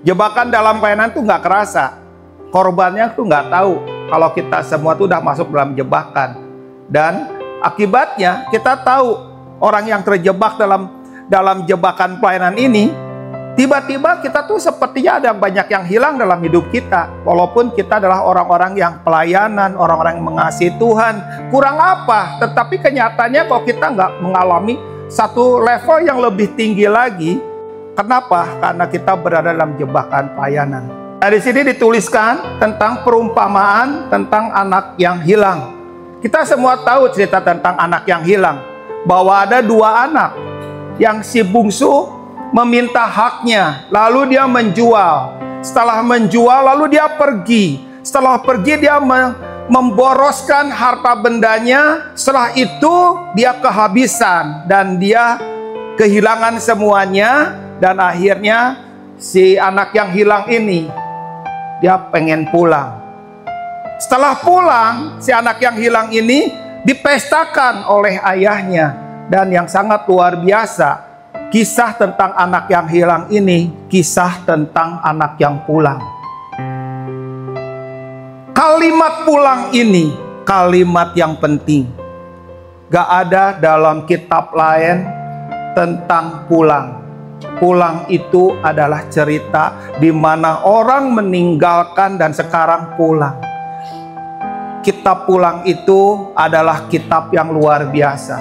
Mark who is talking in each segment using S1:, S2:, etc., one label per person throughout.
S1: Jebakan dalam pelayanan tuh nggak kerasa. Korbannya tuh nggak tahu kalau kita semua tuh udah masuk dalam jebakan. Dan akibatnya kita tahu orang yang terjebak dalam jebakan pelayanan ini, tiba-tiba kita tuh sepertinya ada banyak yang hilang dalam hidup kita. Walaupun kita adalah orang-orang yang pelayanan, orang-orang yang mengasihi Tuhan. Kurang apa? Tetapi kenyataannya kalau kita nggak mengalami satu level yang lebih tinggi lagi. Kenapa? Karena kita berada dalam jebakan pelayanan. Nah, di sini dituliskan tentang perumpamaan tentang anak yang hilang. Kita semua tahu cerita tentang anak yang hilang. Bahwa ada dua anak. Yang si bungsu meminta haknya. Lalu dia menjual. Setelah menjual, lalu dia pergi. Setelah pergi, dia memboroskan harta bendanya. Setelah itu, dia kehabisan. Dan dia kehilangan semuanya. Dan akhirnya, si anak yang hilang ini, dia pengen pulang. Setelah pulang, si anak yang hilang ini dipestakan oleh ayahnya. Dan yang sangat luar biasa, kisah tentang anak yang hilang ini, kisah tentang anak yang pulang. Kalimat pulang ini, kalimat yang penting. Gak ada dalam kitab lain tentang pulang. Pulang itu adalah cerita di mana orang meninggalkan dan sekarang pulang. Kitab Pulang itu adalah kitab yang luar biasa.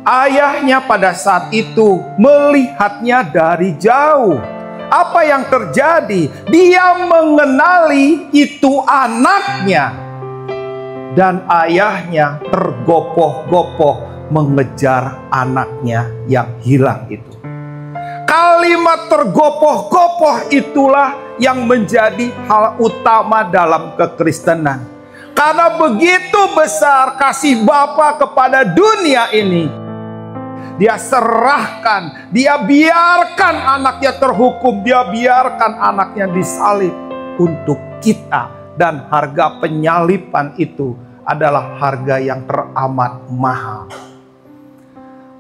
S1: Ayahnya pada saat itu melihatnya dari jauh. Apa yang terjadi? Dia mengenali itu anaknya. Dan ayahnya tergopoh-gopoh mengejar anaknya yang hilang itu. Kalimat tergopoh-gopoh itulah yang menjadi hal utama dalam kekristenan. Karena begitu besar kasih Bapa kepada dunia ini, dia serahkan, dia biarkan anaknya terhukum, dia biarkan anaknya disalib untuk kita. Dan harga penyaliban itu adalah harga yang teramat mahal.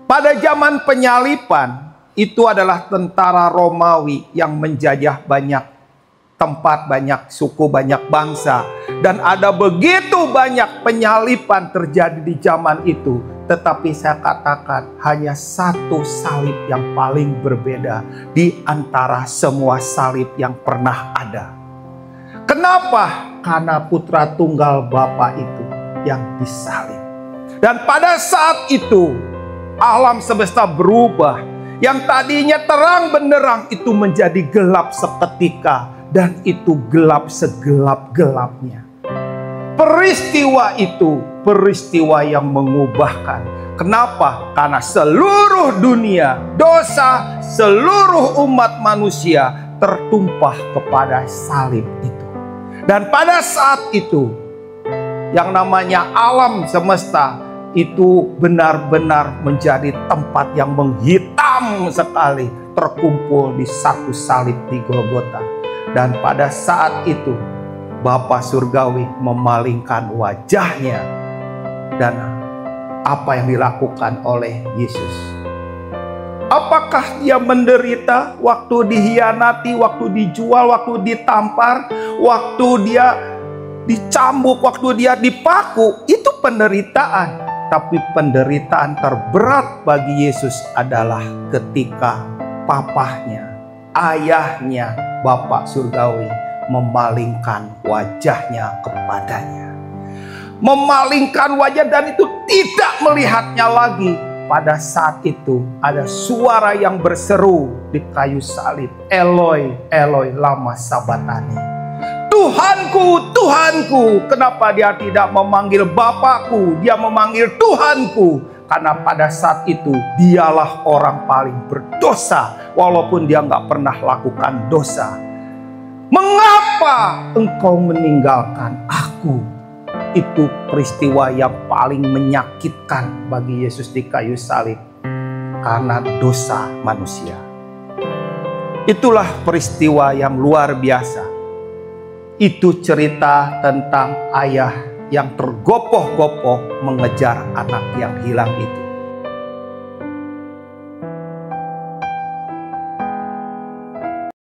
S1: Pada zaman penyaliban, itu adalah tentara Romawi yang menjajah banyak tempat, banyak suku, banyak bangsa. Dan ada begitu banyak penyaliban terjadi di zaman itu. Tetapi saya katakan hanya satu salib yang paling berbeda di antara semua salib yang pernah ada. Kenapa? Karena putra tunggal Bapa itu yang disalib. Dan pada saat itu alam semesta berubah. Yang tadinya terang benderang itu menjadi gelap seketika. Dan itu gelap segelap-gelapnya. Peristiwa itu peristiwa yang mengubahkan. Kenapa? Karena seluruh dunia, dosa seluruh umat manusia tertumpah kepada salib itu. Dan pada saat itu, yang namanya alam semesta itu benar-benar menjadi tempat yang menghitam sekali, terkumpul di satu salib di Golgota. Dan pada saat itu Bapa Surgawi memalingkan wajahnya. Dan apa yang dilakukan oleh Yesus? Apakah dia menderita waktu dihianati, waktu dijual, waktu ditampar, waktu dia dicambuk, waktu dia dipaku? Itu penderitaan. Tapi penderitaan terberat bagi Yesus adalah ketika papahnya, ayahnya, Bapa Surgawi memalingkan wajahnya kepadanya. Memalingkan wajah dan itu tidak melihatnya lagi. Pada saat itu ada suara yang berseru di kayu salib. Eloi, Eloi, lama sabatani. Tuhanku, Tuhanku, kenapa dia tidak memanggil Bapakku? Dia memanggil Tuhanku. Karena pada saat itu dialah orang paling berdosa. Walaupun dia nggak pernah lakukan dosa. Mengapa engkau meninggalkan aku? Itu peristiwa yang paling menyakitkan bagi Yesus di kayu salib. Karena dosa manusia. Itulah peristiwa yang luar biasa. Itu cerita tentang ayah yang tergopoh-gopoh mengejar anak yang hilang itu.